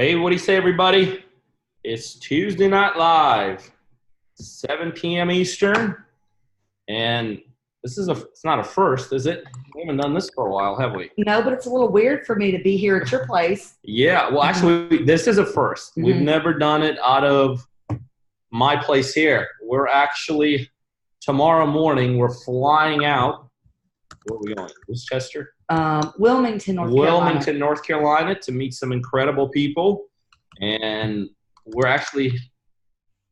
Hey, what do you say, everybody? It's Tuesday Night Live, 7 p.m. Eastern, and it's not a first, is it? We haven't done this for a while, have we? No, but it's a little weird for me to be here at your place. Yeah, well, actually, this is a first. We've never done it out of my place here. We're actually, tomorrow morning, we're flying out. Where are we going? Worcester? Wilmington, North Carolina, to meet some incredible people. And we're actually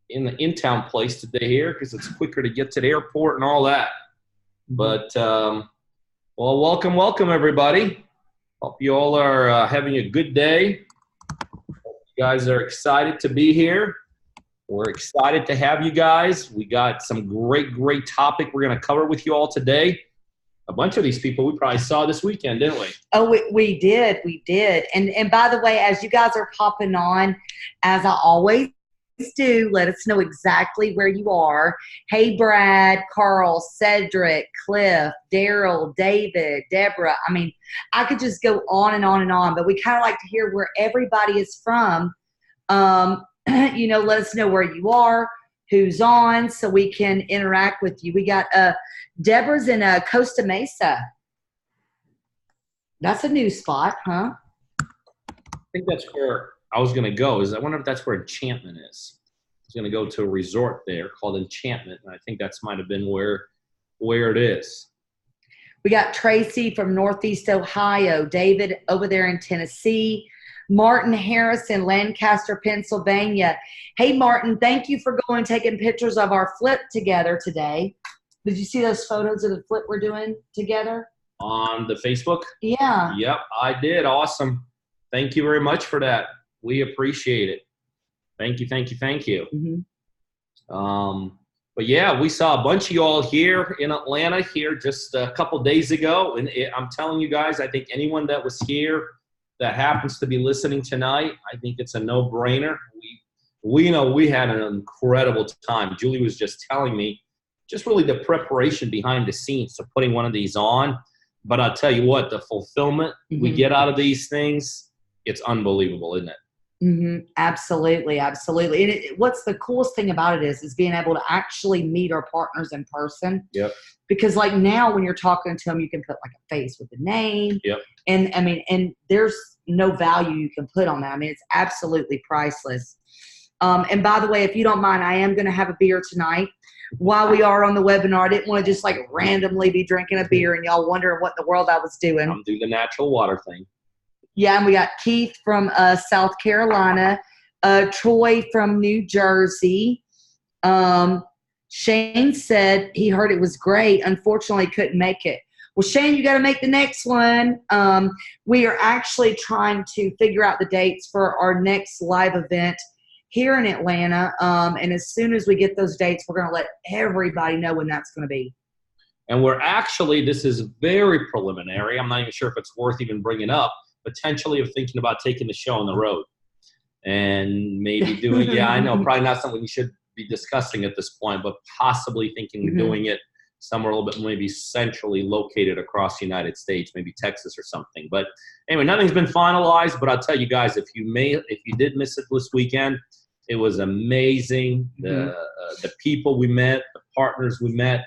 in the in-town place today here because it's quicker to get to the airport and all that. But, well, welcome, everybody. Hope you all are having a good day. Hope you guys are excited to be here. We're excited to have you guys. We got some great topic we're going to cover with you all today. A bunch of these people we probably saw this weekend, didn't we? Oh, we did. And by the way, as you guys are popping on, as I always do, let us know exactly where you are. Hey, Brad, Carl, Cedric, Cliff, Daryl, David, Deborah. I mean, I could just go on and on and on, but we kind of like to hear where everybody is from. Let us know where you are, who's on, so we can interact with you. We got Deborah's in Costa Mesa. That's a new spot, huh? I think that's where I was going to go. I wonder if that's where Enchantment is. I was going to go to a resort there called Enchantment, and I think that's might have been where it is. We got Tracy from Northeast Ohio, David over there in Tennessee, Martin Harris in Lancaster, Pennsylvania. Hey, Martin, thank you for going and taking pictures of our flip together today. Did you see those photos of the flip we're doing together? On the Facebook? Yeah. Yep, I did. Awesome. Thank you very much for that. We appreciate it. Thank you. Mm-hmm. But yeah, we saw a bunch of y'all here in Atlanta here just a couple days ago. And I'm telling you guys, I think anyone that was here that happens to be listening tonight, I think it's a no-brainer. We know we had an incredible time. Julie was just telling me just really the preparation behind the scenes to putting one of these on. But I'll tell you what, the fulfillment we get out of these things, it's unbelievable, isn't it? Mm-hmm. Absolutely. And what's the coolest thing about it is being able to actually meet our partners in person. Yep. Because like now when you're talking to them, you can put like a face with a name. Yep. And there's no value you can put on that. I mean, it's absolutely priceless. And by the way, if you don't mind, I am going to have a beer tonight. While we are on the webinar, I didn't want to just like randomly be drinking a beer and y'all wondering what in the world I was doing. I'm doing the natural water thing. Yeah, and we got Keith from South Carolina, Troy from New Jersey. Shane said he heard it was great. Unfortunately, couldn't make it. Well, Shane, you got to make the next one. We are actually trying to figure out the dates for our next live event here in Atlanta. And as soon as we get those dates, we're going to let everybody know when that's going to be. And this is very preliminary. I'm not even sure if it's worth even bringing up, potentially of thinking about taking the show on the road and maybe doing, I know, probably not something we should be discussing at this point, but possibly thinking of doing it somewhere a little bit maybe centrally located across the United States, maybe Texas or something. But anyway, nothing's been finalized, but I'll tell you guys, if you did miss it this weekend, it was amazing. The people we met, the partners we met,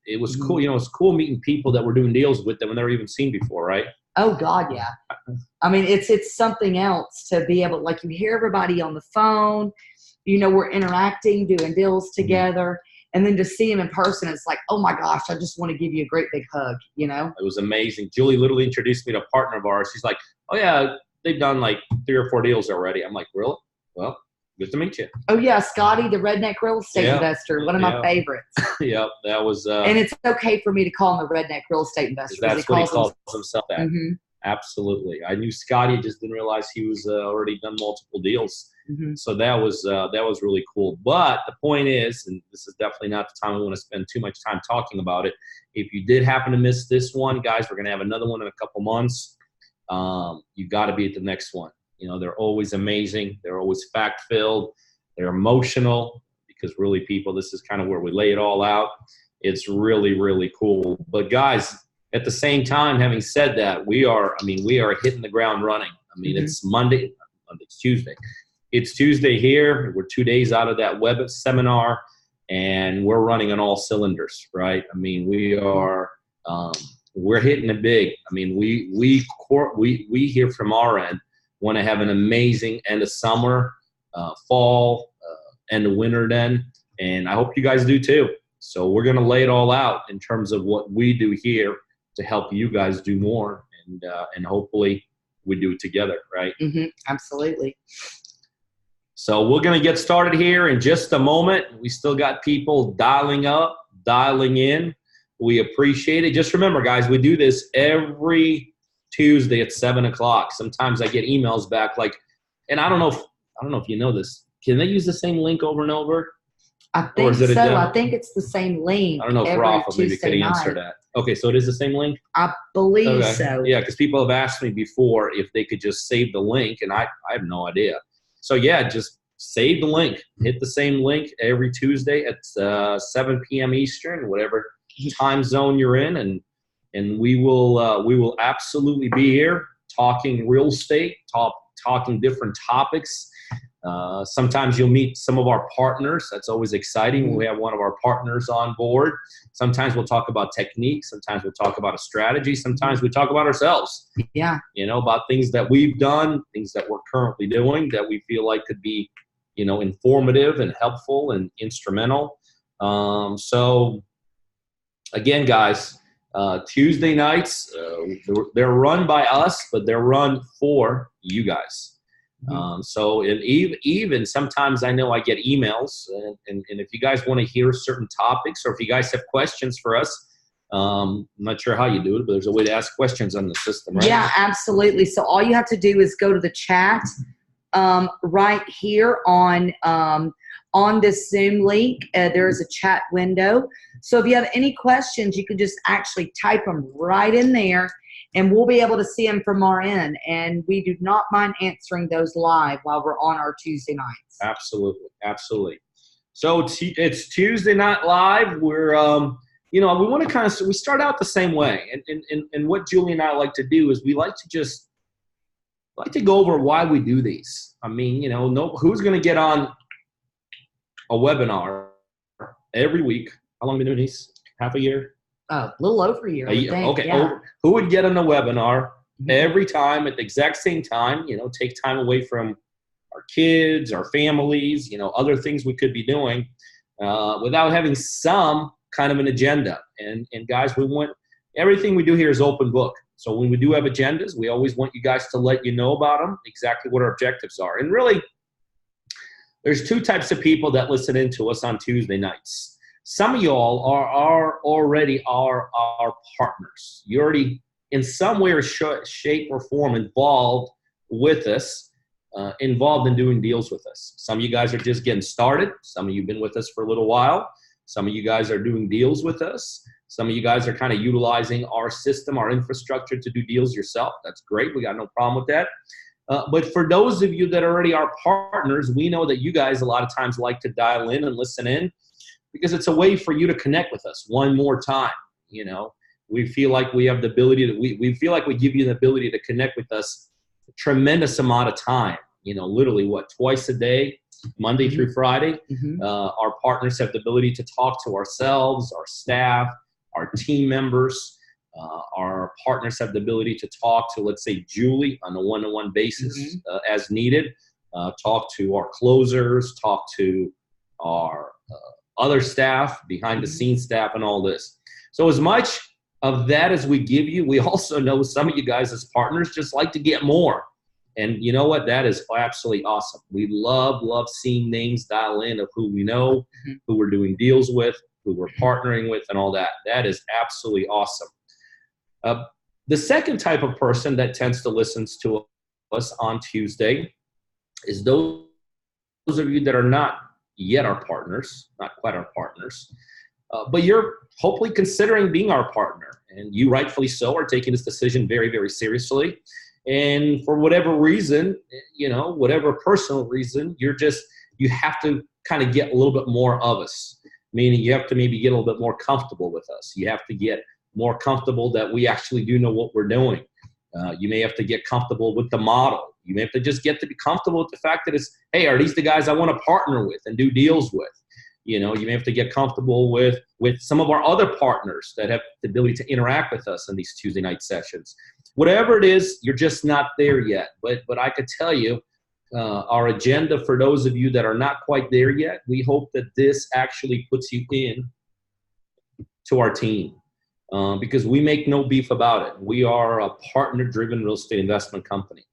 it was cool. You know, it's cool meeting people that we're doing deals with that we've never even seen before, right? Oh God, yeah. I mean, it's something else to be able, like, you hear everybody on the phone, we're interacting, doing deals together, and then to see them in person, it's like, oh my gosh, I just want to give you a great big hug, It was amazing. Julie literally introduced me to a partner of ours. She's like, oh yeah, they've done like 3 or 4 deals already. I'm like, really? Well, good to meet you. Oh yeah, Scotty, the redneck real estate investor, one of my favorites. Yep, that was. And it's okay for me to call him the redneck real estate investor. That's what he calls himself. That absolutely. I knew Scotty, just didn't realize he was already done multiple deals. So that was really cool. But the point is, and this is definitely not the time we want to spend too much time talking about it. If you did happen to miss this one, guys, we're going to have another one in a couple months. You got to be at the next one. They're always amazing. They're always fact-filled. They're emotional because really, people, this is kind of where we lay it all out. It's really, really cool. But guys, at the same time, having said that, we are hitting the ground running. I mean, it's Monday, it's Tuesday. It's Tuesday here. We're 2 days out of that web seminar, and we're running on all cylinders, right? I mean, we are we're hitting it big. I mean, we hear from our end want to have an amazing end of summer, fall, end of winter then, and I hope you guys do too. So we're going to lay it all out in terms of what we do here to help you guys do more, and hopefully we do it together, right? Absolutely. So we're going to get started here in just a moment. We still got people dialing up, dialing in. We appreciate it. Just remember, guys, we do this every Tuesday at 7 o'clock. Sometimes I get emails back like, and I don't know if you know this. Can they use the same link over and over? I think so. I think it's the same link. I don't know if Rafa maybe could answer that. Okay, so it is the same link? I believe so. Yeah, because people have asked me before if they could just save the link, and I have no idea. So, yeah, just save the link. Hit the same link every Tuesday at 7 p.m. Eastern, whatever time zone you're in, and we will absolutely be here talking real estate, talking different topics. Sometimes you'll meet some of our partners. That's always exciting when we have one of our partners on board. Sometimes we'll talk about techniques. Sometimes we'll talk about a strategy. Sometimes we talk about ourselves. Yeah. About things that we've done, things that we're currently doing that we feel like could be, informative and helpful and instrumental. So again, guys, Tuesday nights, they're run by us, but they're run for you guys. So even sometimes I know I get emails, and if you guys want to hear certain topics, or if you guys have questions for us, I'm not sure how you do it, but there's a way to ask questions on the system, right? Yeah, absolutely. So all you have to do is go to the chat right here on this Zoom link. There is a chat window. So if you have any questions, you can just actually type them right in there, and we'll be able to see them from our end. And we do not mind answering those live while we're on our Tuesday nights. Absolutely. Absolutely. So it's Tuesday Night Live. We're, we want to we start out the same way. And what Julie and I like to do is we like to go over why we do these. I mean, who's going to get on a webinar every week? How long have we been doing these? Half a year? A little over a year. Okay. Yeah. Who would get on the webinar every time at the exact same time, take time away from our kids, our families, other things we could be doing without having some kind of an agenda. And guys, everything we do here is open book. So when we do have agendas, we always want you guys to let you know about them, exactly what our objectives are. And really, there's two types of people that listen in to us on Tuesday nights. Some of y'all are already our partners. You're already in some way or shape or form involved with us, involved in doing deals with us. Some of you guys are just getting started. Some of you have been with us for a little while. Some of you guys are doing deals with us. Some of you guys are kind of utilizing our system, our infrastructure to do deals yourself. That's great. We got no problem with that. But for those of you that are already our partners, we know that you guys a lot of times like to dial in and listen in, because it's a way for you to connect with us one more time. We feel like we have the ability to, we feel like we give you the ability to connect with us a tremendous amount of time, literally twice a day, Monday through Friday. Our partners have the ability to talk to ourselves, our staff, our team members. Our partners have the ability to talk to, let's say, Julie on a one-to-one basis as needed, talk to our closers, talk to our other staff, behind-the-scenes staff, and all this. So as much of that as we give you, we also know some of you guys as partners just like to get more. And you know what? That is absolutely awesome. We love seeing names dial in of who we know, who we're doing deals with, who we're partnering with, and all that. That is absolutely awesome. The second type of person that tends to listen to us on Tuesday is those of you that are not yet our partners, not quite our partners, but you're hopefully considering being our partner, and you rightfully so are taking this decision very, very seriously. And for whatever reason, whatever personal reason, you have to kind of get a little bit more of us, meaning you have to maybe get a little bit more comfortable with us. You have to get more comfortable that we actually do know what we're doing. You may have to get comfortable with the model. You may have to just get to be comfortable with the fact that it's, hey, are these the guys I want to partner with and do deals with? You know, you may have to get comfortable with some of our other partners that have the ability to interact with us in these Tuesday night sessions. Whatever it is, you're just not there yet. But I could tell you, our agenda for those of you that are not quite there yet, we hope that this actually puts you in to our team. Because we make no beef about it. We are a partner-driven real estate investment company.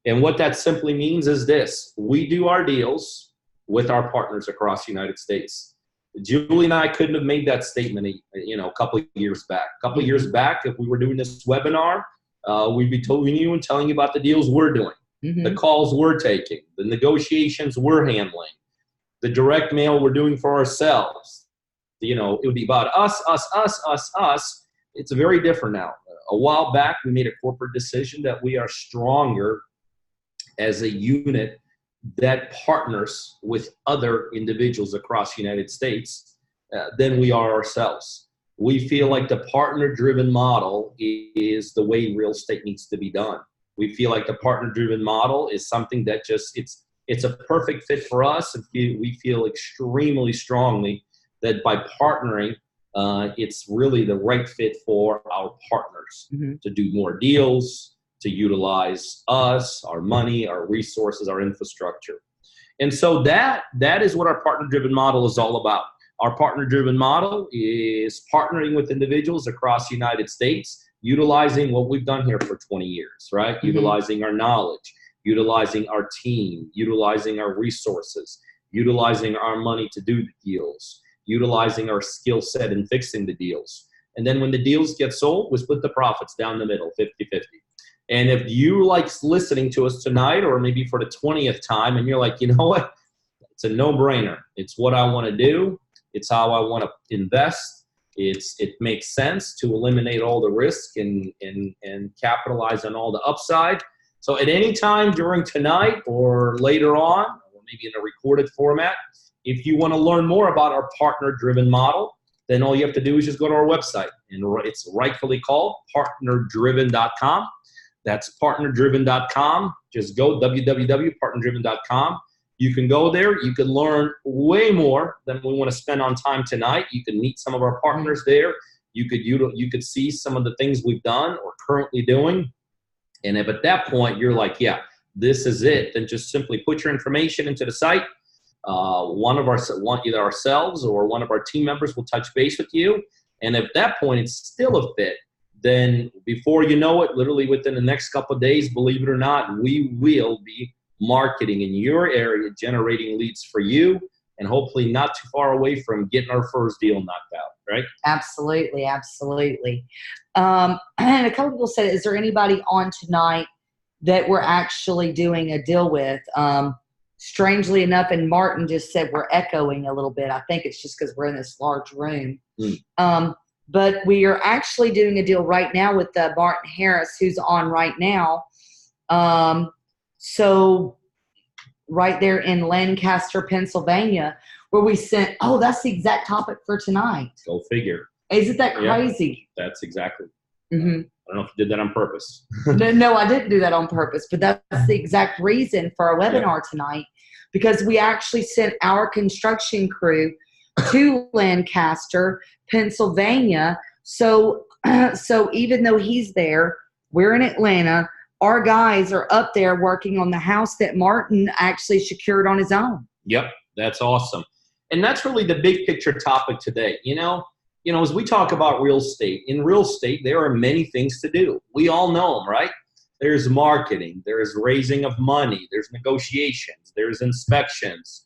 And what that simply means is this: we do our deals with our partners across the United States. Julie and I couldn't have made that statement, a couple of years back. A couple of years back, if we were doing this webinar, we'd be telling you about the deals we're doing, the calls we're taking, the negotiations we're handling, the direct mail we're doing for ourselves. It would be about us. It's very different now. A while back, we made a corporate decision that we are stronger as a unit that partners with other individuals across the United States than we are ourselves. We feel like the partner-driven model is the way real estate needs to be done. We feel like the partner-driven model is something that it's a perfect fit for us, and we feel extremely strongly that by partnering, it's really the right fit for our partners to do more deals, to utilize us, our money, our resources, our infrastructure. And so that is what our partner-driven model is all about. Our partner-driven model is partnering with individuals across the United States, utilizing what we've done here for 20 years, right? Utilizing our knowledge, utilizing our team, utilizing our resources, utilizing our money to do the deals, utilizing our skill set in fixing the deals. And then when the deals get sold, we split the profits down the middle, 50-50. And if you like listening to us tonight, or maybe for the 20th time, and you're like, you know what, it's a no-brainer. It's what I want to do. It's how I want to invest. It makes sense to eliminate all the risk and capitalize on all the upside. So at any time during tonight or later on, or maybe in a recorded format, if you want to learn more about our partner-driven model, then all you have to do is just go to our website. And it's rightfully called partnerdriven.com. That's partnerdriven.com. Just go www.partnerdriven.com. You can go there. You can learn way more than we want to spend on time tonight. You can meet some of our partners there. You could see some of the things we've done or currently doing. And if at that point you're like, yeah, this is it, then just simply put your information into the site. Either ourselves or one of our team members will touch base with you. And at that point it's still a fit, then before you know it, literally within the next couple of days, believe it or not, we will be marketing in your area, generating leads for you, and hopefully not too far away from getting our first deal knocked out, right? Absolutely. And a couple people said, is there anybody on tonight that we're actually doing a deal with? Strangely enough, and Martin just said we're echoing a little bit. I think it's just because we're in this large room. But we are actually doing a deal right now with Martin Harris, who's on right now. So right there in Lancaster, Pennsylvania, where we sent, that's the exact topic for tonight. Go figure. Isn't that crazy? Yeah, that's exactly. I don't know if you did that on purpose. No, I didn't do that on purpose, but that's the exact reason for our webinar tonight, because we actually sent our construction crew to Lancaster, Pennsylvania. So even though he's there, we're in Atlanta. Our guys are up there working on the house that Martin actually secured on his own. Yep, that's awesome. And that's really the big picture topic today. As we talk about real estate, in real estate, there are many things to do. We all know them, right? There's marketing, there's raising of money, there's negotiations, there's inspections,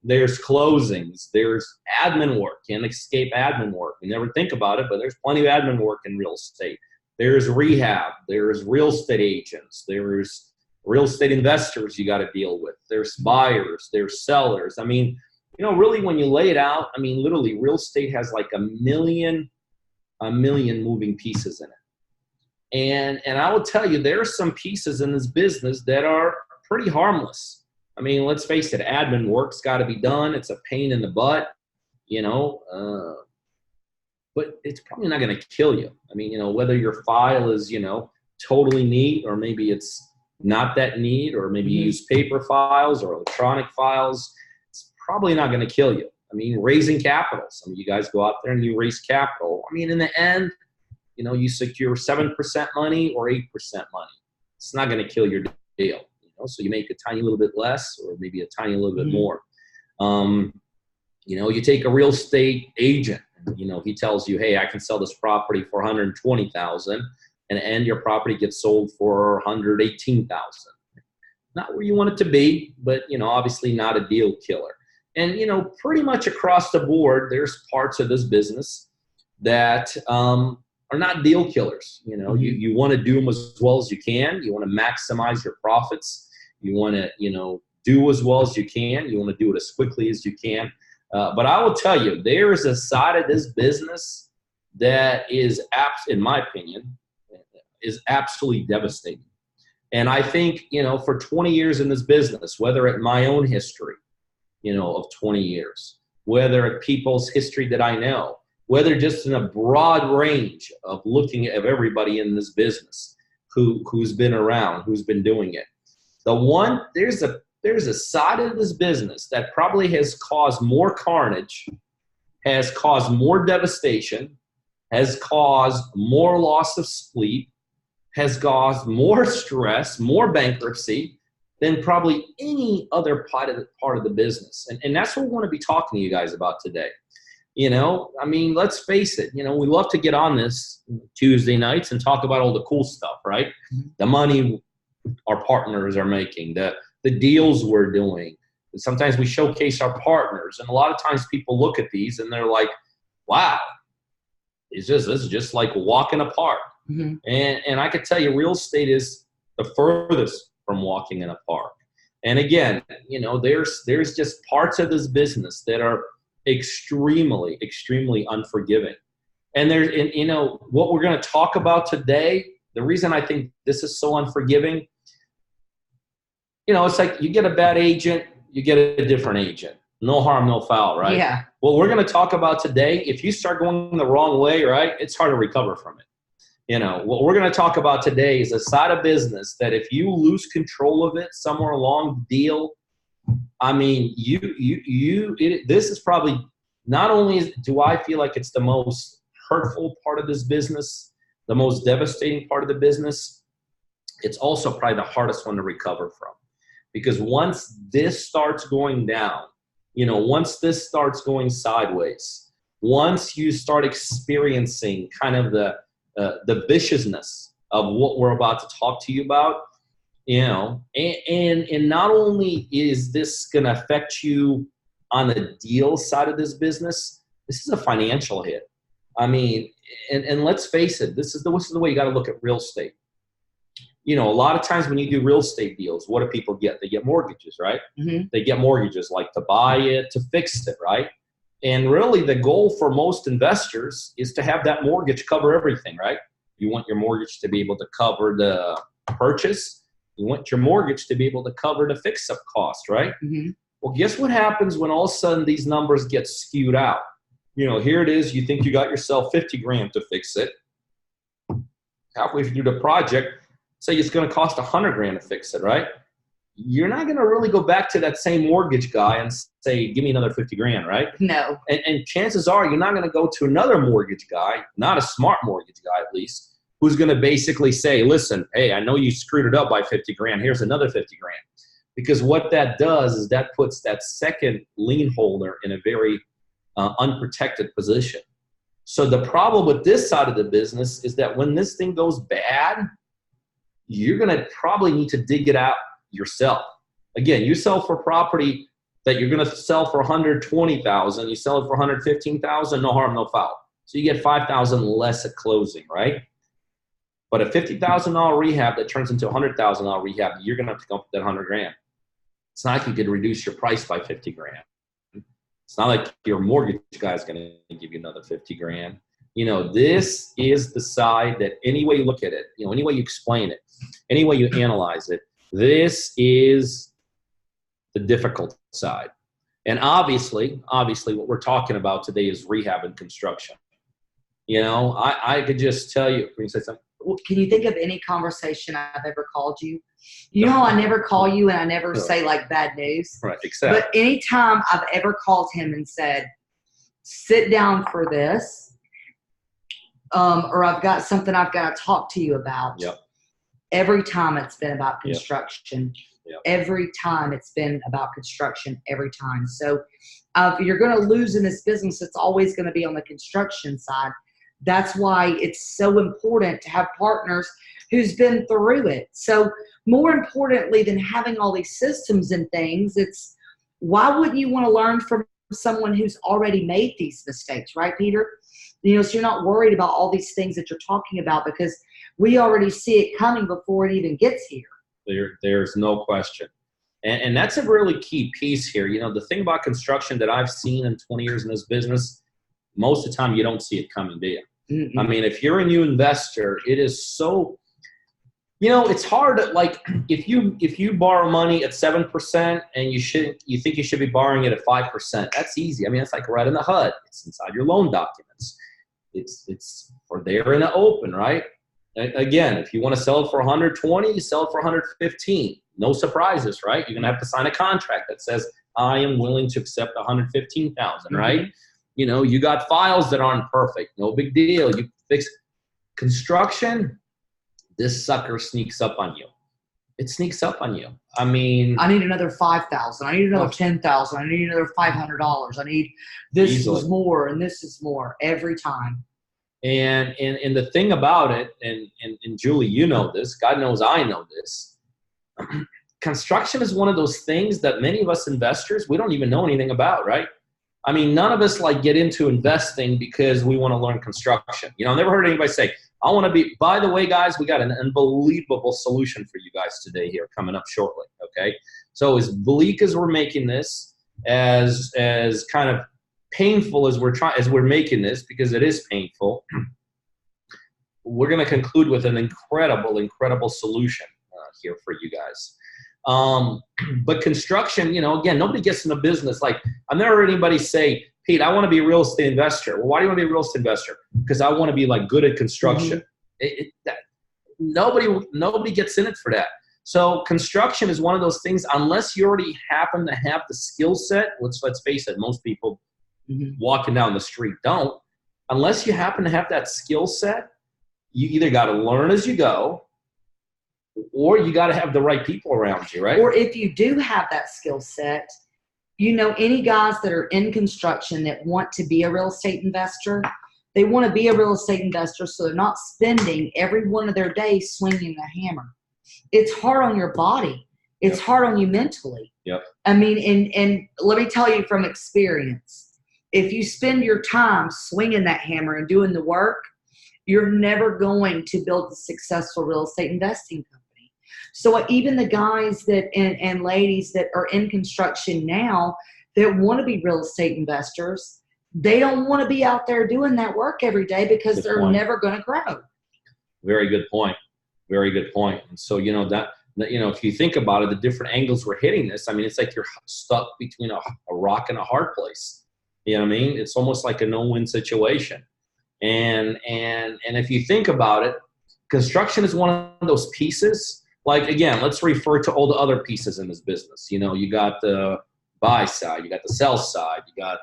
there's closings, there's admin work. Can't escape admin work. We never think about it, but there's plenty of admin work in real estate. There's rehab, there's real estate agents, there's real estate investors you got to deal with. There's buyers, there's sellers. I mean, really when you lay it out, literally real estate has like a million moving pieces in it. And I will tell you, there are some pieces in this business that are pretty harmless. Let's face it, admin work's got to be done. It's a pain in the butt, but it's probably not going to kill you. Whether your file is, totally neat, or maybe it's not that neat, or maybe you use paper files or electronic files, it's probably not going to kill you. I mean, raising capital. Some of you guys go out there and you raise capital. I mean, in the end, you know, you secure 7% money or 8% money. It's not going to kill your deal. You know, so you make a tiny little bit less, or maybe a tiny little bit more. You know, you take a real estate agent, and, you know, he tells you, hey, I can sell this property for $120,000, and your property gets sold for $118,000. Not where you want it to be, but, you know, obviously not a deal killer. And, you know, pretty much across the board, there's parts of this business that are not deal killers. You know, you want to do them as well as you can. You want to maximize your profits. You want to, you know, do as well as you can. You want to do it as quickly as you can. But I will tell you, there is a side of this business that is, in my opinion, is absolutely devastating. And I think, you know, for 20 years in this business, whether at my own history, you know, of 20 years, whether at people's history that I know, whether just in a broad range of looking at everybody in this business who's been around, who's been doing it. There's a side of this business that probably has caused more carnage, has caused more devastation, has caused more loss of sleep, has caused more stress, more bankruptcy than probably any other part of the business. And that's what we want to be talking to you guys about today. You know, I mean, let's face it, you know, we love to get on this Tuesday nights and talk about all the cool stuff, right? The money our partners are making, the deals we're doing. And sometimes we showcase our partners. And a lot of times people look at these and they're like, wow, this is just like a walk in a park. And I could tell you, real estate is the furthest from walking in a park. And again, you know, there's just parts of this business that are extremely, extremely unforgiving. And you know, what we're going to talk about today, the reason I think this is so unforgiving, you know, it's like you get a bad agent, you get a different agent. No harm, no foul, right? Yeah. What we're going to talk about today, if you start going the wrong way, right, it's hard to recover from it. You know, what we're going to talk about today is a side of business that if you lose control of it somewhere along the deal, I mean, this is probably, not only do I feel like it's the most hurtful part of this business, the most devastating part of the business, it's also probably the hardest one to recover from. Because once this starts going down, you know, once this starts going sideways, once you start experiencing kind of the viciousness of what we're about to talk to you about, you know, and not only is this going to affect you on the deal side of this business, this is a financial hit. I mean, and let's face it, this is the way you got to look at real estate. You know, a lot of times when you do real estate deals, what do people get? They get mortgages, right? They get mortgages like to buy it, to fix it, right? And really the goal for most investors is to have that mortgage cover everything, right? You want your mortgage to be able to cover the purchase. You want your mortgage to be able to cover the fix-up cost, right? Well, guess what happens when all of a sudden these numbers get skewed out? You know, here it is. You think you got yourself 50 grand to fix it. Halfway through the project, say it's going to cost 100 grand to fix it, right? You're not going to really go back to that same mortgage guy and say, give me another 50 grand, right? No. And chances are you're not going to go to another mortgage guy, not a smart mortgage guy at least, who's going to basically say, listen, hey, I know you screwed it up by 50 grand. Here's another 50 grand. Because what that does is that puts that second lien holder in a very unprotected position. So the problem with this side of the business is that when this thing goes bad, you're going to probably need to dig it out yourself. Again, you sell for property that you're going to sell for $120,000, you sell it for $115,000, no harm, no foul. So you get $5,000 less at closing, right? But a $50,000 rehab that turns into a $100,000 rehab, you're going to have to come up with that 100 grand. It's not like you could reduce your price by 50 grand. It's not like your mortgage guy is going to give you another 50 grand. You know, this is the side that any way you look at it, you know, any way you explain it, any way you analyze it, this is the difficult side. And obviously what we're talking about today is rehab and construction. You know, I could just tell you, can you say something? can you think of any conversation I've ever called you? You know how I never call you and I never say like bad news? Right, exactly. But anytime I've ever called him and said, sit down for this, or I've got something I've got to talk to you about. Yep. Every time it's been about construction. Yep. Every time it's been about construction, every time. So if you're going to lose in this business, it's always going to be on the construction side. That's why it's so important to have partners who's been through it. So more importantly than having all these systems and things, it's why wouldn't you want to learn from someone who's already made these mistakes, right, Peter? You know, so you're not worried about all these things that you're talking about because we already see it coming before it even gets here. There's no question. And that's a really key piece here. You know, the thing about construction that I've seen in 20 years in this business, most of the time you don't see it coming, do you? Mm-mm. I mean, if you're a new investor, it is so, you know, it's hard. Like if you borrow money at 7% and you think you should be borrowing it at 5%, that's easy. I mean, it's like right in the HUD. It's inside your loan documents. It's for there in the open, right? Again, if you want to sell it for 120, you sell it for 115. No surprises, right? You're gonna have to sign a contract that says I am willing to accept 115,000, right? Mm-hmm. You know, you got files that aren't perfect. No big deal. You fix construction. This sucker sneaks up on you. It sneaks up on you. I mean, I need another 5,000. I need another 10,000. I need another $500. I need this Easily. is more and this is more every time. And the thing about it, and Julie, you know this. God knows I know this. Construction is one of those things that many of us investors, we don't even know anything about, right? I mean, none of us like get into investing because we want to learn construction. You know, I've never heard anybody say, I want to be, by the way, guys, we got an unbelievable solution for you guys today here coming up shortly, okay? So as bleak as we're making this, as kind of painful as we're making this, because it is painful, we're going to conclude with an incredible solution here for you guys. But construction, you know, again, nobody gets in the business. Like, I've never heard anybody say, Pete, I want to be a real estate investor. Well, why do you want to be a real estate investor? Because I want to be like good at construction. Mm-hmm. Nobody gets in it for that. So construction is one of those things, unless you already happen to have the skill set, let's face it, most people walking down the street don't. Unless you happen to have that skill set, you either got to learn as you go, or you got to have the right people around you, right? Or if you do have that skill set, you know, any guys that are in construction that want to be a real estate investor, they want to be a real estate investor so they're not spending every one of their days swinging a hammer. It's hard on your body. It's hard on you mentally. Yep. I mean, and let me tell you from experience, if you spend your time swinging that hammer and doing the work, you're never going to build a successful real estate investing company. So even the guys that and ladies that are in construction now that want to be real estate investors, they don't want to be out there doing that work every day because they're never going to grow. Very good point. Very good point. And so, you know, that, you know, if you think about it, the different angles we're hitting this, I mean, it's like you're stuck between a rock and a hard place. You know what I mean? It's almost like a no-win situation. And if you think about it, construction is one of those pieces. Like, again, let's refer to all the other pieces in this business. You know, you got the buy side, you got the sell side, you got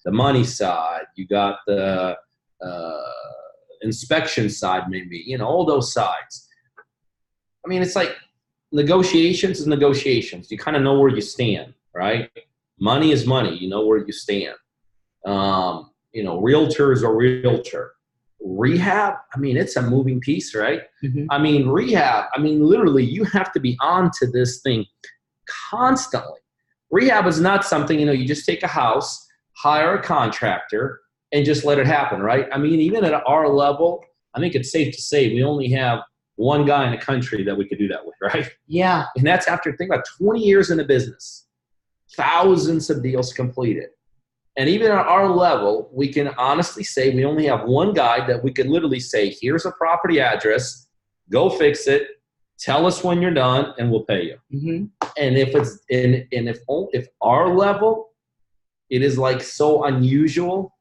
the money side, you got the inspection side, maybe, you know, all those sides. I mean, it's like negotiations is negotiations. You kind of know where you stand, right? Money is money. You know where you stand. You know, realtor is a realtor. Rehab, I mean, it's a moving piece, right? Mm-hmm. I mean, rehab, I mean, literally, you have to be on to this thing constantly. Rehab is not something, you know, you just take a house, hire a contractor, and just let it happen, right? I mean, even at our level, I think it's safe to say we only have one guy in the country that we could do that with, right? Yeah. And that's after, think about 20 years in the business, thousands of deals completed. And even at our level, we can honestly say we only have one guy that we could literally say, here's a property address, go fix it, tell us when you're done, and we'll pay you. Mm-hmm. And if our level, it is like so unusual.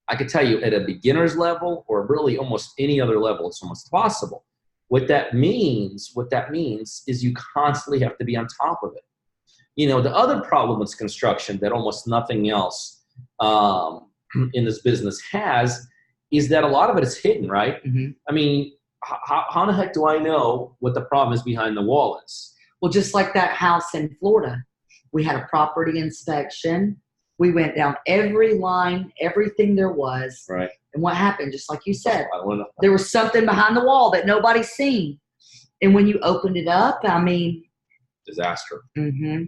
I could tell you at a beginner's level or really almost any other level, it's almost possible. What that means is you constantly have to be on top of it. You know, the other problem with construction that almost nothing else in this business has is that a lot of it is hidden, right? Mm-hmm. I mean, how the heck do I know what the problem is behind the wall is? Well, just like that house in Florida, we had a property inspection. We went down every line, everything there was. Right. And what happened? Just like you said, there was something behind the wall that nobody's seen. And when you opened it up, I mean, disaster. Mm-hmm.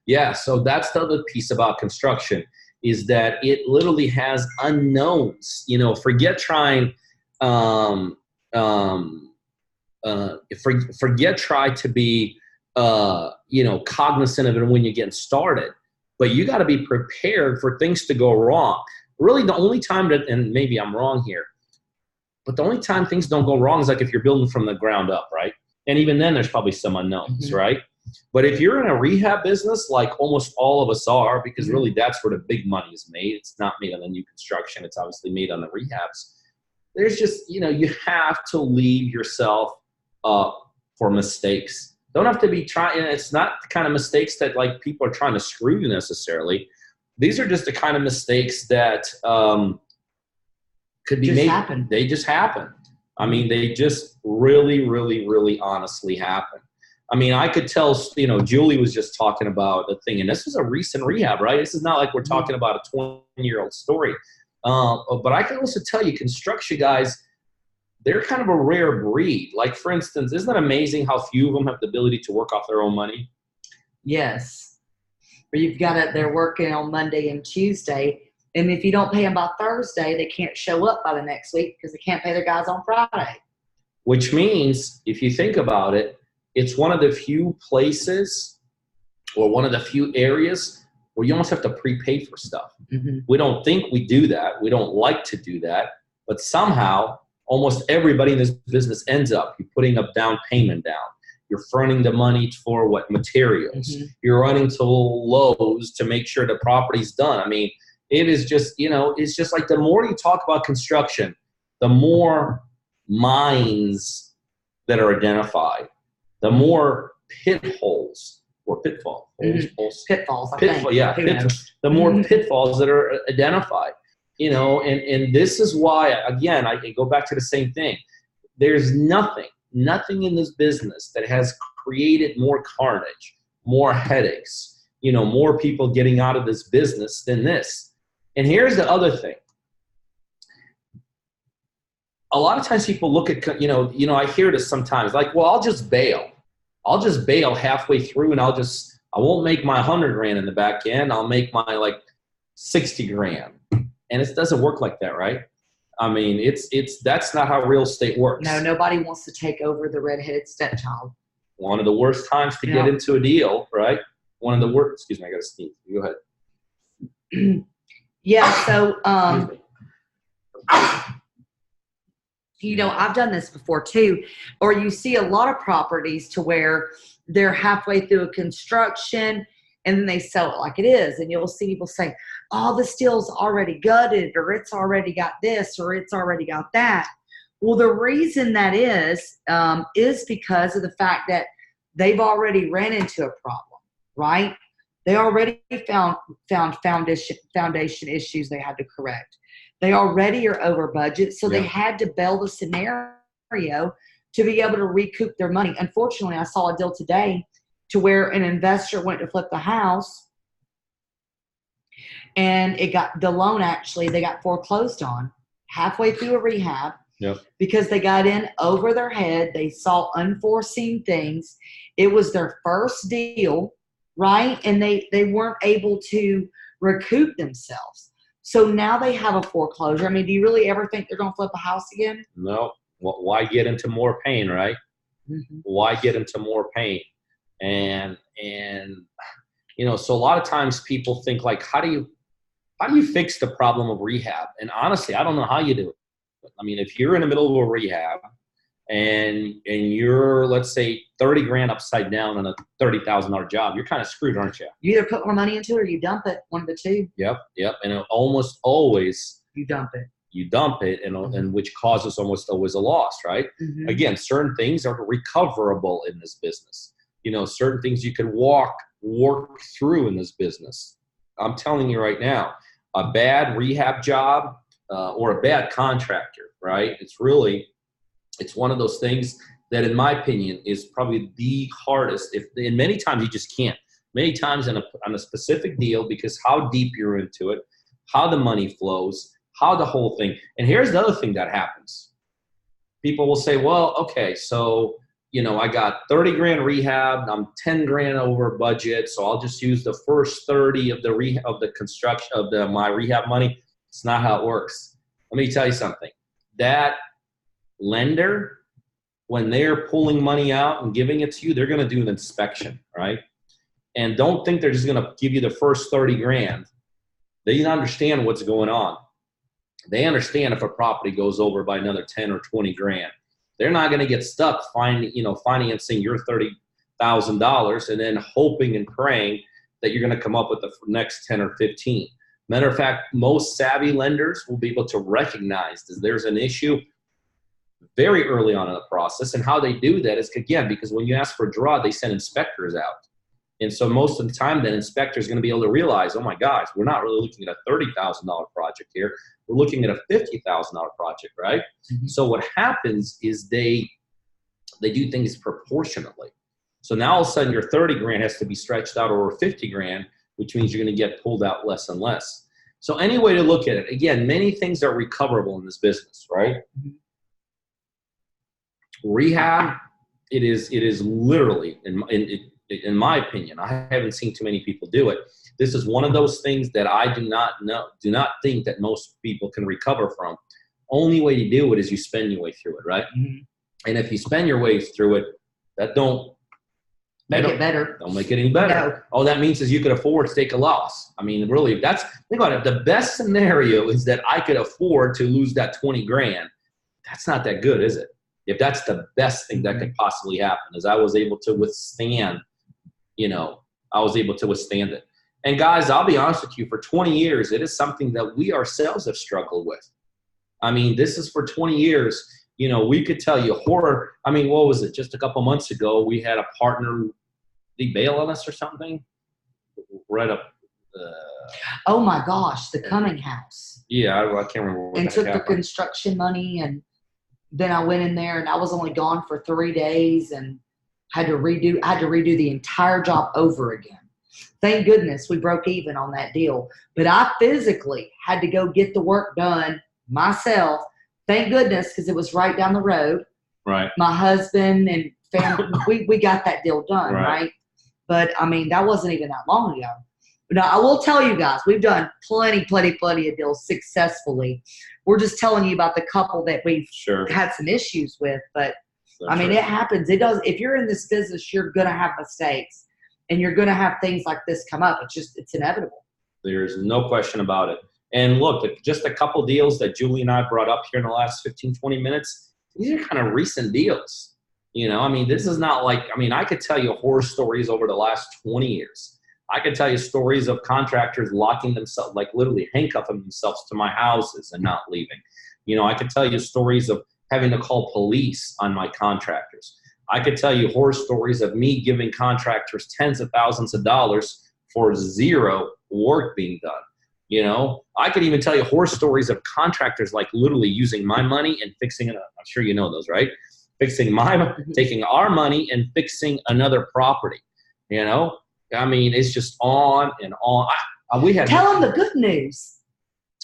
Yeah, so that's the other piece about construction is that it literally has unknowns. You know, forget trying, forget try to be, you know, cognizant of it when you're getting started. But you got to be prepared for things to go wrong. Really, the only time that, and maybe I'm wrong here, but the only time things don't go wrong is like if you're building from the ground up, right? And even then, there's probably some unknowns, Mm-hmm. right? But if you're in a rehab business, like almost all of us are, because really that's where the big money is made. It's not made on the new construction. It's obviously made on the rehabs. There's just, you know, you have to leave yourself up for mistakes. Don't have to be trying. It's not the kind of mistakes that like people are trying to screw you necessarily. These are just the kind of mistakes that could be Just made. happen. They just happen. I mean, they just really, really, really honestly happen. I mean, I could tell, you know, Julie was just talking about the thing, and this is a recent rehab, right? This is not like we're talking about a 20-year-old story. But I can also tell you, construction guys, they're kind of a rare breed. Like, for instance, isn't it amazing how few of them have the ability to work off their own money? Yes. Or you've got it, they're working on Monday and Tuesday. And if you don't pay them by Thursday, they can't show up by the next week because they can't pay their guys on Friday. Which means, if you think about it, it's one of the few places or one of the few areas where you almost have to prepay for stuff. Mm-hmm. We don't think we do that. We don't like to do that. But somehow, almost everybody in this business ends up. You're putting a down payment down. You're fronting the money for what materials. Mm-hmm. You're running to Lowe's to make sure the property's done. I mean, it is just, you know, it's just like the more you talk about construction, the more mines that are identified, the more pitfalls or pitfalls. Pitfalls, I Pitfall, think. yeah, the more pitfalls that are identified. You know, and this is why, again, I go back to the same thing. There's nothing in this business that has created more carnage, more headaches, you know, more people getting out of this business than this. And here's the other thing. A lot of times people look at, you know, I hear this sometimes, like, well, I'll just bail. I'll just bail halfway through and I won't make my 100 grand in the back end. I'll make my like 60 grand. And it doesn't work like that, right? I mean, that's not how real estate works. No, nobody wants to take over the redheaded stepchild. One of the worst times to get into a deal, right? One of the worst. Excuse me, I got to sneeze. Go ahead. Yeah. So, you know, I've done this before too. Or you see a lot of properties to where they're halfway through a construction and then they sell it like it is. And you'll see people say, oh, the steel's already gutted, or it's already got this, or it's already got that. Well, the reason that is because of the fact that they've already ran into a problem, right? They already found foundation issues they had to correct. They already are over budget, so they had to bail the scenario to be able to recoup their money. Unfortunately, I saw a deal today to where an investor went to flip the house, and they got foreclosed on halfway through a rehab. Yep. Because they got in over their head. They saw unforeseen things. It was their first deal, right? And they weren't able to recoup themselves. So now they have a foreclosure. I mean, do you really ever think they're going to flip a house again? No. Well, why get into more pain, right? Mm-hmm. Why get into more pain? And you know, so a lot of times people think like, how do you fix the problem of rehab? And honestly, I don't know how you do it. I mean, if you're in the middle of a rehab and you're, let's say, 30 grand upside down on a $30,000 job, you're kind of screwed, aren't you? You either put more money into it or you dump it, one of the two. Yep. And it almost always You dump it. You dump it, and which causes almost always a loss, right? Mm-hmm. Again, certain things are recoverable in this business. Certain things you can work through in this business. I'm telling you right now, a bad rehab job or a bad contractor, right? It's one of those things that, in my opinion, is probably the hardest. And many times you just can't. Many times on a specific deal, because how deep you're into it, how the money flows, how the whole thing. And here's the other thing that happens. People will say, well, okay, so, I got 30 grand rehab. I'm 10 grand over budget. So I'll just use the first 30 of the construction of my rehab money. It's not how it works. Let me tell you something. That lender, when they're pulling money out and giving it to you, they're going to do an inspection, right? And don't think they're just going to give you the first 30 grand. They understand what's going on. They understand if a property goes over by another 10 or 20 grand. They're not going to get stuck financing your $30,000 and then hoping and praying that you're going to come up with the next 10 or 15. Matter of fact, most savvy lenders will be able to recognize that there's an issue very early on in the process. And how they do that is, again, because when you ask for a draw, they send inspectors out. And so most of the time, that inspector is going to be able to realize, oh my gosh, we're not really looking at a $30,000 project here. We're looking at a $50,000 project, right? Mm-hmm. So what happens is they do things proportionately. So now all of a sudden your 30 grand has to be stretched out over 50 grand, which means you're going to get pulled out less and less. So any way to look at it, again, many things are recoverable in this business, right? Mm-hmm. Rehab, it is literally, in my opinion, I haven't seen too many people do it. This is one of those things that I do not think that most people can recover from. Only way to do it is you spend your way through it, right? Mm-hmm. And if you spend your way through it, that don't make it better. Don't make it any better. No. All that means is you could afford to take a loss. I mean, really, think about it. The best scenario is that I could afford to lose that 20 grand. That's not that good, is it? If that's the best thing that could possibly happen, is I was able to withstand, it. And guys, I'll be honest with you, for 20 years, it is something that we ourselves have struggled with. I mean, this is for 20 years. We could tell you horror. I mean, what was it? Just a couple months ago, we had a partner, did he bail on us or something? Right up. Oh my gosh, the Cumming house. Yeah, I can't remember. And took the construction money, and then I went in there, and I was only gone for 3 days, and had to redo the entire job over again. Thank goodness we broke even on that deal. But I physically had to go get the work done myself. Thank goodness, because it was right down the road. Right. My husband and family, we got that deal done, right? But, I mean, that wasn't even that long ago. But now, I will tell you guys, we've done plenty of deals successfully. We're just telling you about the couple that we've had some issues with. But, it happens. It does. If you're in this business, you're going to have mistakes. And you're going to have things like this come up. It's inevitable. There's no question about it. And look, just a couple deals that Julie and I brought up here in the last 15, 20 minutes, these are kind of recent deals. This is not like, I could tell you horror stories over the last 20 years. I could tell you stories of contractors locking themselves, like literally handcuffing themselves to my houses and not leaving. I could tell you stories of having to call police on my contractors. I could tell you horror stories of me giving contractors tens of thousands of dollars for zero work being done. I could even tell you horror stories of contractors like literally using my money and fixing it. I'm sure you know those, right? Taking our money and fixing another property. It's just on and on. Tell them the good news.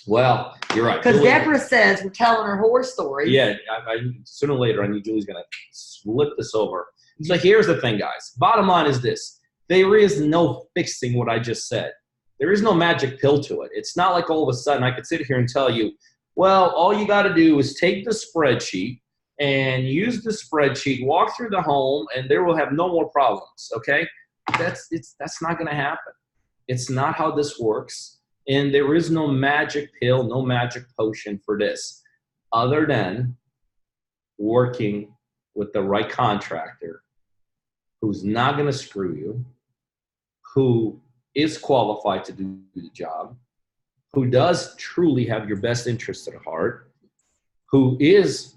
Well, you're right. Because Deborah says we're telling her horror stories. Yeah, sooner or later, I knew Julie's going to flip this over. So here's the thing, guys. Bottom line is this. There is no fixing what I just said. There is no magic pill to it. It's not like all of a sudden I could sit here and tell you, well, all you got to do is take the spreadsheet and use the spreadsheet, walk through the home, and there will have no more problems, okay? That's not going to happen. It's not how this works. And there is no magic pill, no magic potion for this, other than working with the right contractor who's not going to screw you, who is qualified to do the job, who does truly have your best interest at heart, who is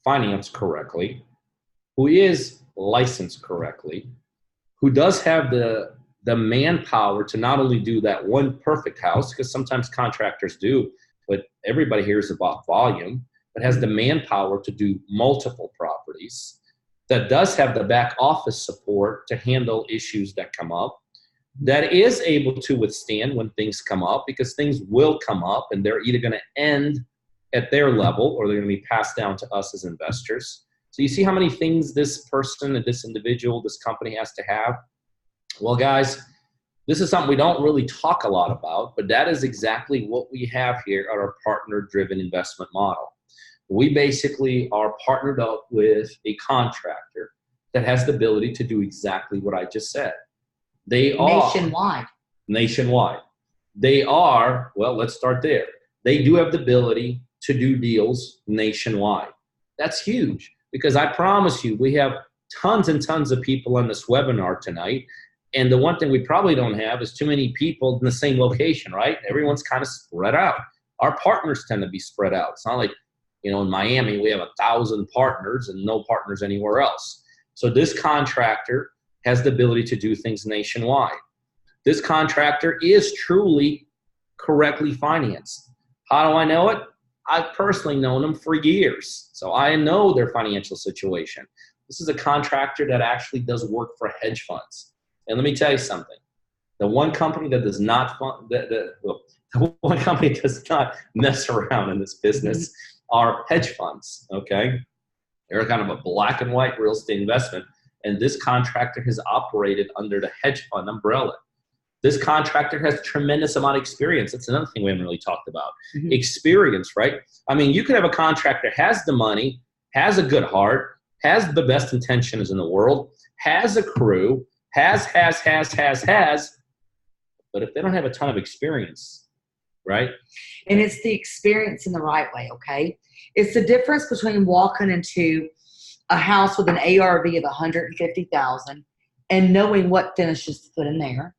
financed correctly, who is licensed correctly, who does have the manpower to not only do that one perfect house, because sometimes contractors do, but everybody hears about volume, but has the manpower to do multiple properties, that does have the back office support to handle issues that come up, that is able to withstand when things come up, because things will come up and they're either going to end at their level or they're going to be passed down to us as investors. So you see how many things this person, this individual, this company has to have? Well, guys, this is something we don't really talk a lot about, but that is exactly what we have here at our partner-driven investment model. We basically are partnered up with a contractor that has the ability to do exactly what I just said. They are nationwide. They are, well, let's start there. They do have the ability to do deals nationwide. That's huge, because I promise you, we have tons and tons of people on this webinar tonight. And the one thing we probably don't have is too many people in the same location, right? Everyone's kind of spread out. Our partners tend to be spread out. It's not like, in Miami, we have 1,000 partners and no partners anywhere else. So this contractor has the ability to do things nationwide. This contractor is truly correctly financed. How do I know it? I've personally known them for years, so I know their financial situation. This is a contractor that actually does work for hedge funds. And let me tell you something. The one company that does not the one company does not mess around in this business are hedge funds, okay? They're kind of a black and white real estate investment, and this contractor has operated under the hedge fund umbrella. This contractor has a tremendous amount of experience. That's another thing we haven't really talked about. Experience, right? I mean, you could have a contractor has the money, has a good heart, has the best intentions in the world, has a crew, has, but if they don't have a ton of experience, right? And it's the experience in the right way, okay? It's the difference between walking into a house with an ARV of $150,000 and knowing what finishes to put in there,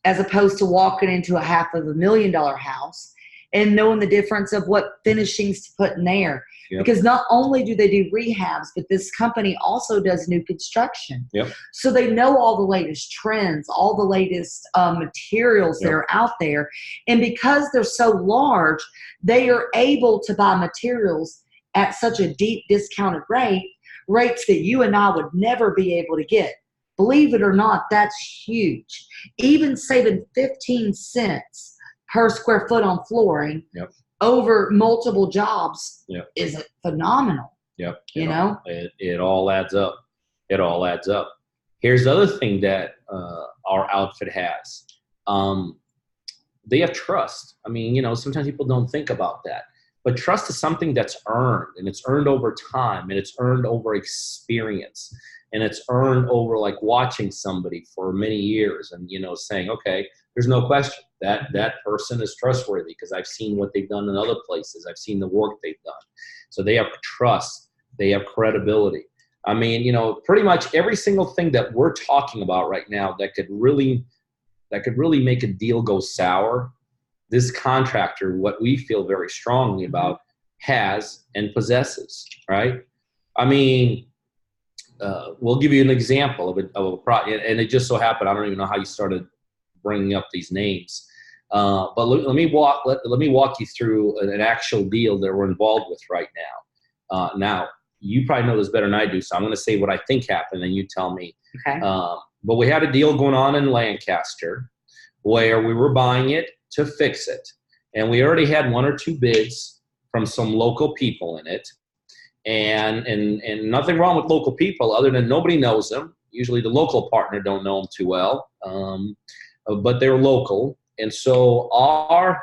as opposed to walking into a $500,000 house and knowing the difference of what finishings to put in there. Yep. Because not only do they do rehabs, but this company also does new construction. Yep. So they know all the latest trends, all the latest materials that are out there. And because they're so large, they are able to buy materials at such a deep discounted rates that you and I would never be able to get. Believe it or not, that's huge. Even saving 15 cents per square foot on flooring over multiple jobs is phenomenal. You know? It all adds up. It all adds up. Here's the other thing that our outfit has. They have trust. I mean, sometimes people don't think about that. But trust is something that's earned, and it's earned over time, and it's earned over experience, and it's earned over like watching somebody for many years and, saying, okay, there's no question that person is trustworthy because I've seen what they've done in other places. I've seen the work they've done. So they have trust. They have credibility. I mean, pretty much every single thing that we're talking about right now that could really make a deal go sour, this contractor, what we feel very strongly about, has and possesses, right? I mean, we'll give you an example of a project, and it just so happened, I don't even know how you started bringing up these names, but let me walk you through an actual deal that we're involved with right now. Now, you probably know this better than I do, so I'm going to say what I think happened, and you tell me. Okay. But we had a deal going on in Lancaster where we were buying it to fix it, and we already had one or two bids from some local people in it, and nothing wrong with local people other than nobody knows them. Usually the local partner don't know them too well, but they're local, and so our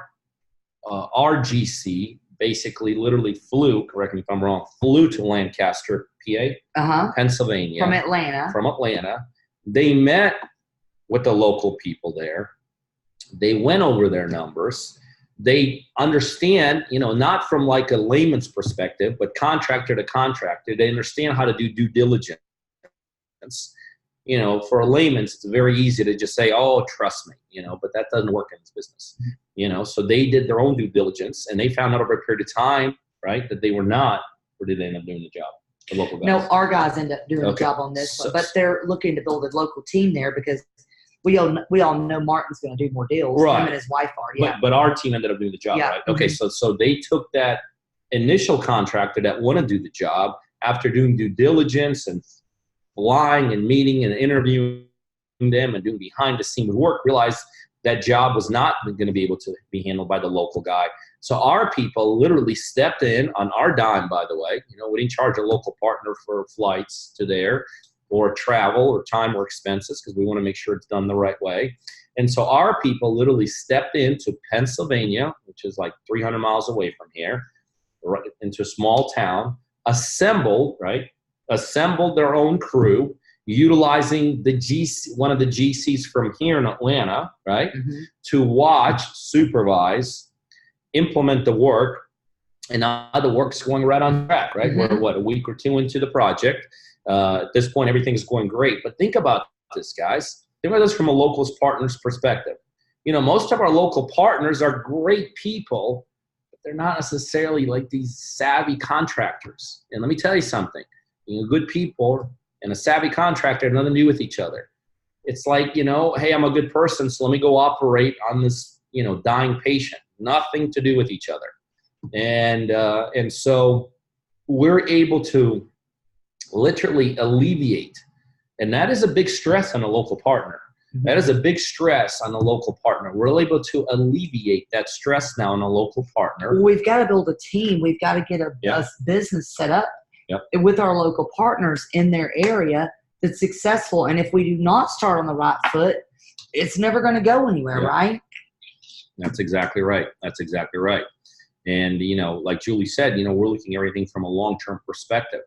GC basically literally flew, correct me if I'm wrong, flew to Lancaster, PA, Pennsylvania, from Atlanta. They met with the local people there. They went over their numbers. They understand, not from like a layman's perspective, but contractor to contractor, they understand how to do due diligence. you know, for a layman, it's very easy to just say, oh, trust me, you know, but that doesn't work in this business, you know. So they did their own due diligence, and they found out over a period of time, right, that they were not, or did they end up doing the job? The local guys. No, our guys end up doing a job on this one, but they're looking to build a local team there because we all know Martin's going to do more deals. Right. Him and his wife are. Yeah. But our team ended up doing the job, right? Okay, so they took that initial contractor that wanted to do the job after doing due diligence and flying and meeting and interviewing them and doing behind the scenes work, realized that job was not going to be able to be handled by the local guy. So our people literally stepped in on our dime, by the way. You know, we didn't charge a local partner for flights to there or travel or time or expenses because we want to make sure it's done the right way. And so our people literally stepped into Pennsylvania, which is like 300 miles away from here, right, into a small town, assembled their own crew, utilizing the one of the GCs from here in Atlanta, right, to watch, supervise, implement the work, and now the work's going right on track, right? We're, a week or two into the project. At this point, everything's going great. But think about this, guys. Think about this from a locals partner's perspective. You know, most of our local partners are great people, but they're not necessarily like these savvy contractors. And let me tell you something. You know, good people and a savvy contractor have nothing to do with each other. It's like, you know, hey, I'm a good person, so let me go operate on this, you know, dying patient. Nothing to do with each other. And so we're able to literally alleviate, and that is a big stress on a local partner. That is a big stress on a local partner. We're able to alleviate that stress now on a local partner. We've got to build a team. We've got to get a business set up with our local partners in their area that's successful. And if we do not start on the right foot, it's never going to go anywhere, right? That's exactly right. That's exactly right. And, you know, like Julie said, you know, we're looking at everything from a long-term perspective.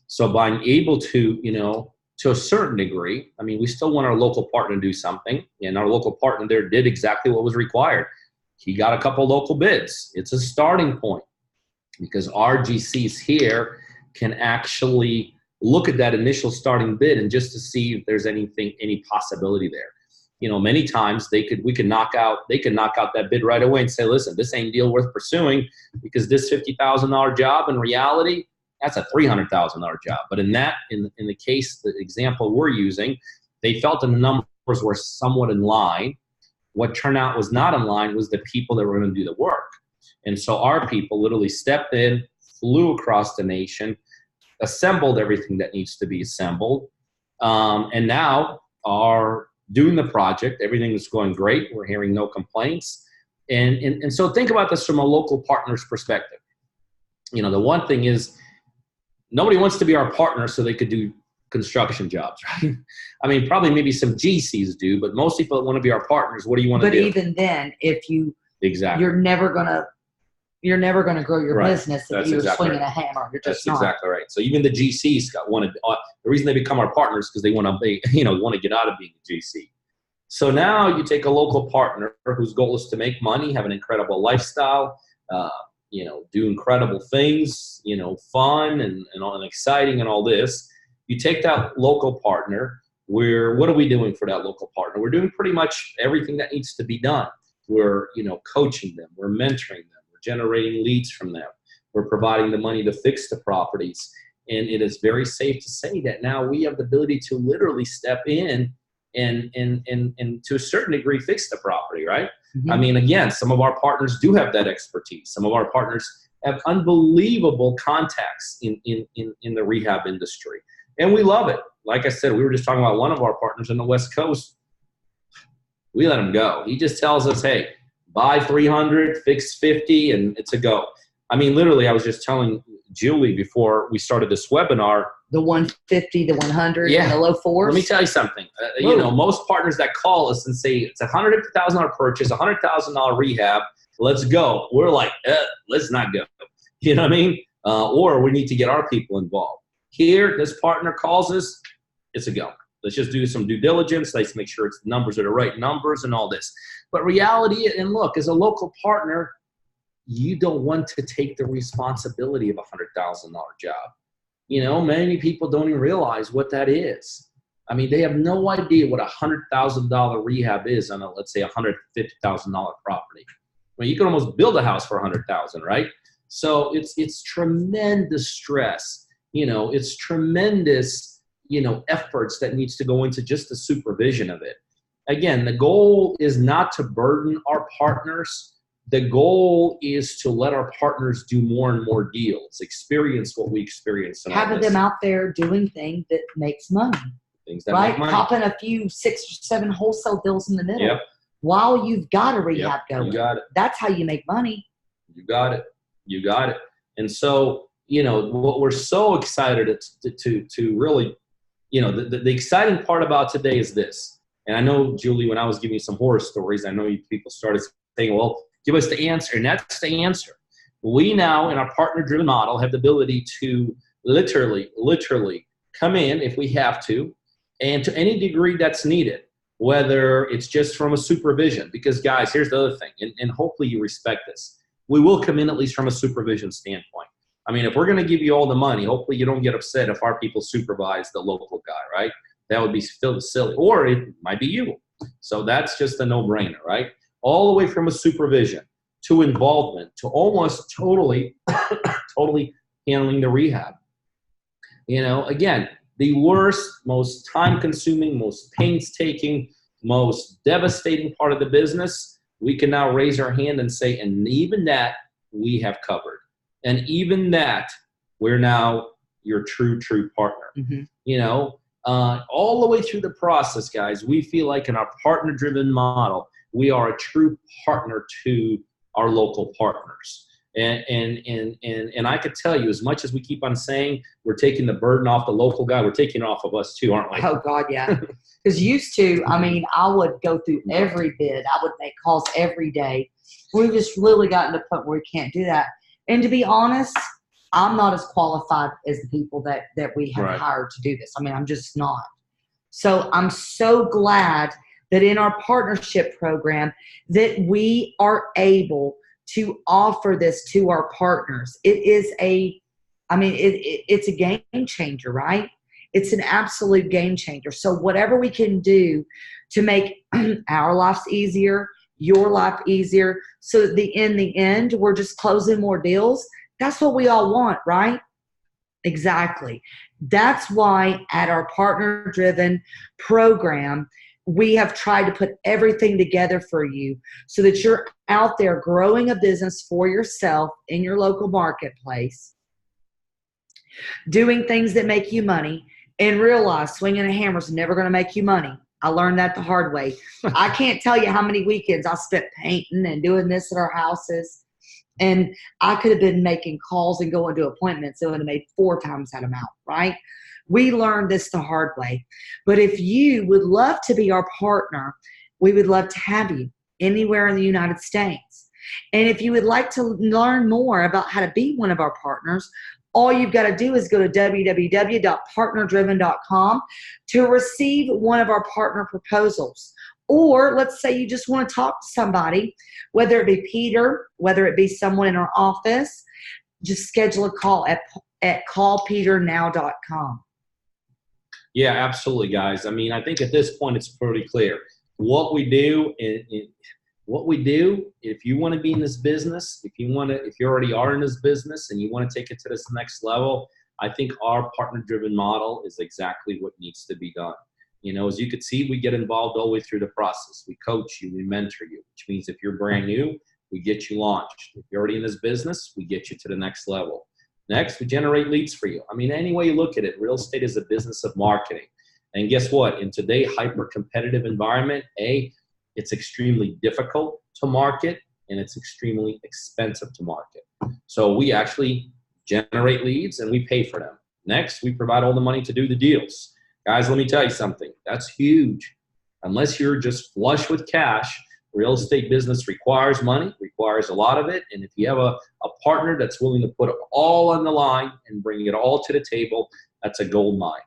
So being able to, you know, to a certain degree, I mean, we still want our local partner to do something. And our local partner there did exactly what was required. He got a couple local bids. It's a starting point because our GCs here can actually look at that initial starting bid and just to see if there's any possibility there. You know, many times they could knock out that bid right away and say, listen, this ain't deal worth pursuing because this $50,000 job in reality, that's a $300,000 job. But in the case, the example we're using, they felt the numbers were somewhat in line. What turned out was not in line was the people that were going to do the work. And so our people literally stepped in, flew across the nation, assembled everything that needs to be assembled, and now are doing the project. Everything is going great. We're hearing no complaints. And so think about this from a local partner's perspective. You know, the one thing is nobody wants to be our partner so they could do construction jobs, right? I mean, probably maybe some GCs do, but most people that want to be our partners, what do you want to do? But even then, if you, you're never going to grow your business if you're swinging a hammer. You're just not. Exactly right. So even the GCs wanted, the reason they become our partners because they want to be, you know, want to get out of being a GC. So now you take a local partner whose goal is to make money, have an incredible lifestyle, you know, do incredible things, you know, fun and exciting and all this. You take that local partner. What are we doing for that local partner? We're doing pretty much everything that needs to be done. We're, you know, coaching them. We're mentoring them. Generating leads from them. We're providing the money to fix the properties. And it is very safe to say that now we have the ability to literally step in and to a certain degree fix the property, right? I mean, again, some of our partners do have that expertise. Some of our partners have unbelievable contacts in the rehab industry. And we love it. Like I said, we were just talking about one of our partners on the West Coast. We let him go. He just tells us, hey, buy 300, fix 50, and it's a go. I mean, literally, I was just telling Julie before we started this webinar. The 150, the 100, and the low fours. Let me tell you something. You know, most partners that call us and say it's a $150,000 purchase, $100,000 rehab, let's go. We're like, let's not go. You know what I mean? Or we need to get our people involved. Here, this partner calls us, it's a go. Let's just do some due diligence. Let's make sure the numbers are the right numbers and all this. But reality, and look, as a local partner, you don't want to take the responsibility of a $100,000 job. You know, many people don't even realize what that is. I mean, they have no idea what a $100,000 rehab is on a, let's say, $150,000 property. I mean, you can almost build a house for $100,000, right? So it's tremendous stress. It's tremendous, efforts that needs to go into just the supervision of it. Again, the goal is not to burden our partners. The goal is to let our partners do more and more deals, experience what we experience. Having them out there doing things that makes money. Things that right? make money. Popping a few 6 or 7 wholesale deals in the middle. Yep. While you've got a rehab going. You got it. That's how you make money. You got it. You got it. And so, what we're so excited to really, the exciting part about today is this. And I know, Julie, when I was giving you some horror stories, I know people started saying, well, give us the answer. And that's the answer. We now, in our partner-driven model, have the ability to literally come in if we have to, and to any degree that's needed, whether it's just from a supervision. Because, guys, here's the other thing, and hopefully you respect this. We will come in at least from a supervision standpoint. I mean, if we're going to give you all the money, hopefully you don't get upset if our people supervise the local guy, right? That would be still silly. Or it might be you. So that's just a no-brainer, right? All the way from a supervision to involvement to almost totally handling the rehab. Again, the worst, most time-consuming, most painstaking, most devastating part of the business, we can now raise our hand and say, and even that we have covered. And even that, we're now your true partner. Mm-hmm. All the way through the process, guys, we feel like in our partner-driven model, we are a true partner to our local partners. And I could tell you, as much as we keep on saying we're taking the burden off the local guy, we're taking it off of us too, aren't we? Oh, God, yeah. Because used to, I mean, I would go through every bid. I would make calls every day. We've just really gotten to the point where we can't do that. And to be honest, I'm not as qualified as the people that we have hired to do this. I mean, I'm just not. So I'm so glad that in our partnership program that we are able to offer this to our partners. It is it's a game changer, right? It's an absolute game changer. So whatever we can do to make our lives easier, your life easier, so that in the end, we're just closing more deals. That's what we all want, right? Exactly. That's why at our partner-driven program, we have tried to put everything together for you so that you're out there growing a business for yourself in your local marketplace, doing things that make you money, and realize swinging a hammer is never going to make you money. I learned that the hard way. I can't tell you how many weekends I spent painting and doing this at our houses. And I could have been making calls and going to appointments that would have made 4 times that amount, right? We learned this the hard way. But if you would love to be our partner, we would love to have you anywhere in the United States. And if you would like to learn more about how to be one of our partners, all you've got to do is go to www.partnerdriven.com to receive one of our partner proposals. Or let's say you just want to talk to somebody, whether it be Peter, whether it be someone in our office, just schedule a call at callpeternow.com. Yeah, absolutely, guys. I mean, I think at this point it's pretty clear. What we do, if you want to be in this business, if you already are in this business and you want to take it to this next level, I think our partner-driven model is exactly what needs to be done. As you can see, we get involved all the way through the process. We coach you, we mentor you, which means if you're brand new, we get you launched. If you're already in this business, we get you to the next level. Next, we generate leads for you. I mean, any way you look at it, real estate is a business of marketing. And guess what? In today's hyper-competitive environment, it's extremely difficult to market, and it's extremely expensive to market. So we actually generate leads, and we pay for them. Next, we provide all the money to do the deals. Guys, let me tell you something. That's huge. Unless you're just flush with cash, real estate business requires money, requires a lot of it. And if you have a partner that's willing to put it all on the line and bring it all to the table, that's a gold mine.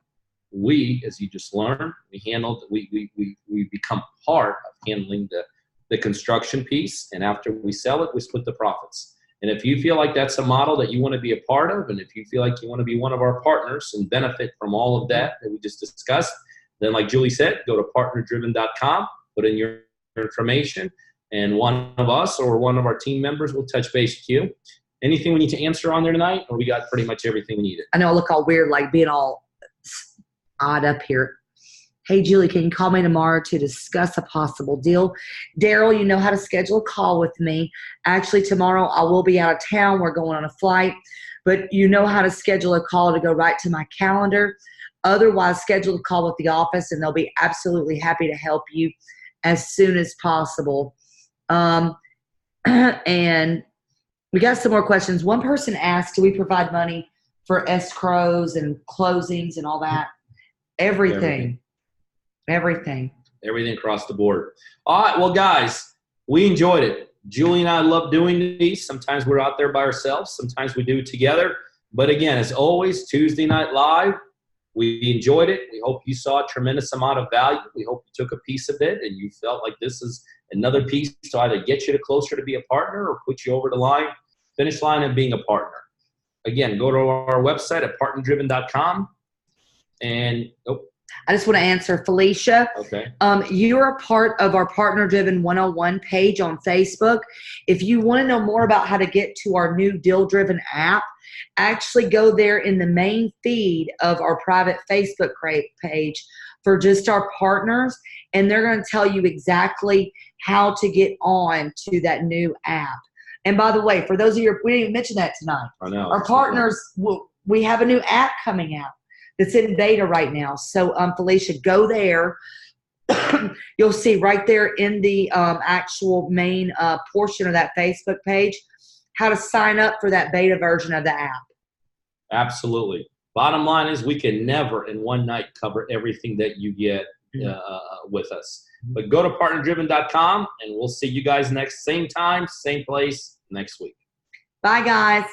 We, as you just learned, we become part of handling the construction piece. And after we sell it, we split the profits. And if you feel like that's a model that you want to be a part of, and if you feel like you want to be one of our partners and benefit from all of that we just discussed, Then, like Julie said, go to partnerdriven.com, put in your information, and one of us or one of our team members will touch base with you. Anything we need to answer on there tonight, or we got pretty much everything we needed? I know I look all weird, like being all odd up here. Hey, Julie, can you call me tomorrow to discuss a possible deal? Daryl, you know how to schedule a call with me. Actually, tomorrow I will be out of town. We're going on a flight. But you know how to schedule a call to go right to my calendar. Otherwise, schedule a call with the office, and they'll be absolutely happy to help you as soon as possible. And we got some more questions. One person asked, do we provide money for escrows and closings and all that? Everything Across the board. All right, well, guys, we enjoyed it. Julie and I love doing these. Sometimes we're out there by ourselves. Sometimes we do it together. But again, as always, Tuesday Night Live, we enjoyed it. We hope you saw a tremendous amount of value. We hope you took a piece of it and you felt like this is another piece to either get you closer to be a partner or put you over the finish line of being a partner. Again, go to our website at partnerdriven.com. And I just want to answer Felicia. Okay. You're a part of our Partner Driven 101 page on Facebook. If you want to know more about how to get to our new Deal Driven app, actually go there in the main feed of our private Facebook page for just our partners, and they're going to tell you exactly how to get on to that new app. And by the way, for those of you, we didn't even mention that tonight. I know. Our partners, we have a new app coming out that's in beta right now. So, Felicia, go there. You'll see right there in the actual main portion of that Facebook page how to sign up for that beta version of the app. Absolutely. Bottom line is we can never in one night cover everything that you get with us. But go to partnerdriven.com, and we'll see you guys same time, same place next week. Bye, guys.